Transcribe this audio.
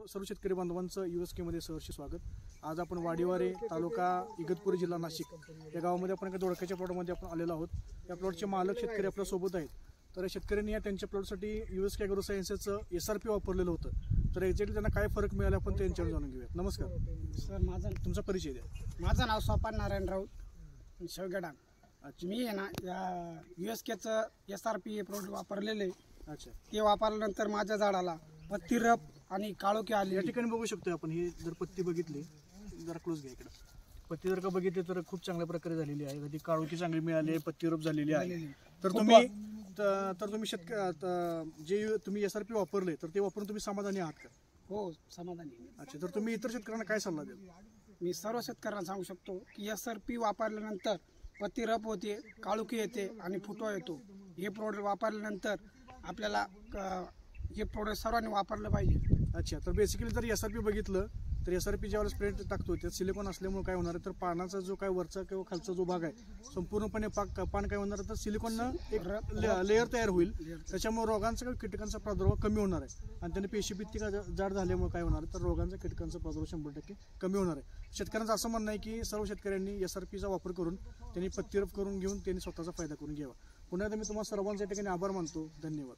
सर्व शेतकरी बांधवांचं USK मध्ये सहर्ष स्वागत। आज आपण वाडीवारे तालुका इगतपुरी जिल्हा नाशिक या गावामध्ये आपण एका दोडक्याच्या प्लॉटमध्ये आपण आलेलो आहोत। या प्लॉटचे मालक शेतकरी आपल्या सोबत आहेत। तर शेतकऱ्यांनी या त्यांच्या प्लॉटसाठी USK ॲग्रो सायन्सेसचं SRP वापरलेलं होतं। तर एक्झॅक्टली त्यांना काय फरक मिळाला आपण त्यांच्यावर जाणून घेऊया। नमस्कार सर, तुमचा परिचय द्या। माझं नाव सोपान नारायण राऊत शेवगेडा। मी आहे ना या USKचं SRP प्रोडक्ट वापरलेले। अच्छा, ते वापरल्यानंतर माझ्या झाडाला पत्ती रफ आणि काळोखी आली। या ठिकाणी बघू शकतो आपण, ही जर पत्ती बघितली, जरा क्लोज घ्या इकडे। पत्ती जर का बघितली तर खूप चांगल्या प्रकारे झालेली आहे। कधी काळोखी चांगली मिळाली आहे, पत्ती रफ झालेली आहे। तर तुम्ही जे तुम्ही SRP वापरले तर ते वापरून तुम्ही समाधानी आहात का? हो, समाधानी। अच्छा, तर तुम्ही इतर शेतकऱ्यांना काय सल्ला द्याल? मी सर्व शेतकऱ्यांना सांगू शकतो की SRP वापरल्यानंतर पत्ती रफ होते, काळोखी येते आणि फुटवा येतो। हे प्रोडक्ट वापरल्यानंतर आपल्याला हे प्रोडक्ट सर्वांनी वापरलं पाहिजे। अच्छा, तर बेसिकली जर SRP बघितलं तर SRP ज्यावेळेस स्प्रे टाकतो त्यात सिलिकॉन असल्यामुळे काय होणार आहे, तर पानाचा जो काय वरचा किंवा खालचा जो भाग आहे संपूर्णपणे पान काय होणार आहे, तर सिलिकॉननं एक लेअर तयार होईल। त्याच्यामुळे रोगांचा किंवा कीटकांचा प्रादुर्भाव कमी होणार आहे आणि त्याने पेशीभित्ती जाड झाल्यामुळे काय होणार आहे, तर रोगांचा कीटकांचा प्रादुर्भाव 100% कमी होणार आहे। शेतकऱ्यांचं असं म्हणणं आहे की सर्व शेतकऱ्यांनी SRPचा वापर करून त्यांनी पत्ती रफ करून घेऊन त्यांनी स्वतःचा फायदा करून घ्यावा। पुन्हा एकदा मी तुम्हाला सर्वांच्या ठिकाणी आभार मानतो। धन्यवाद।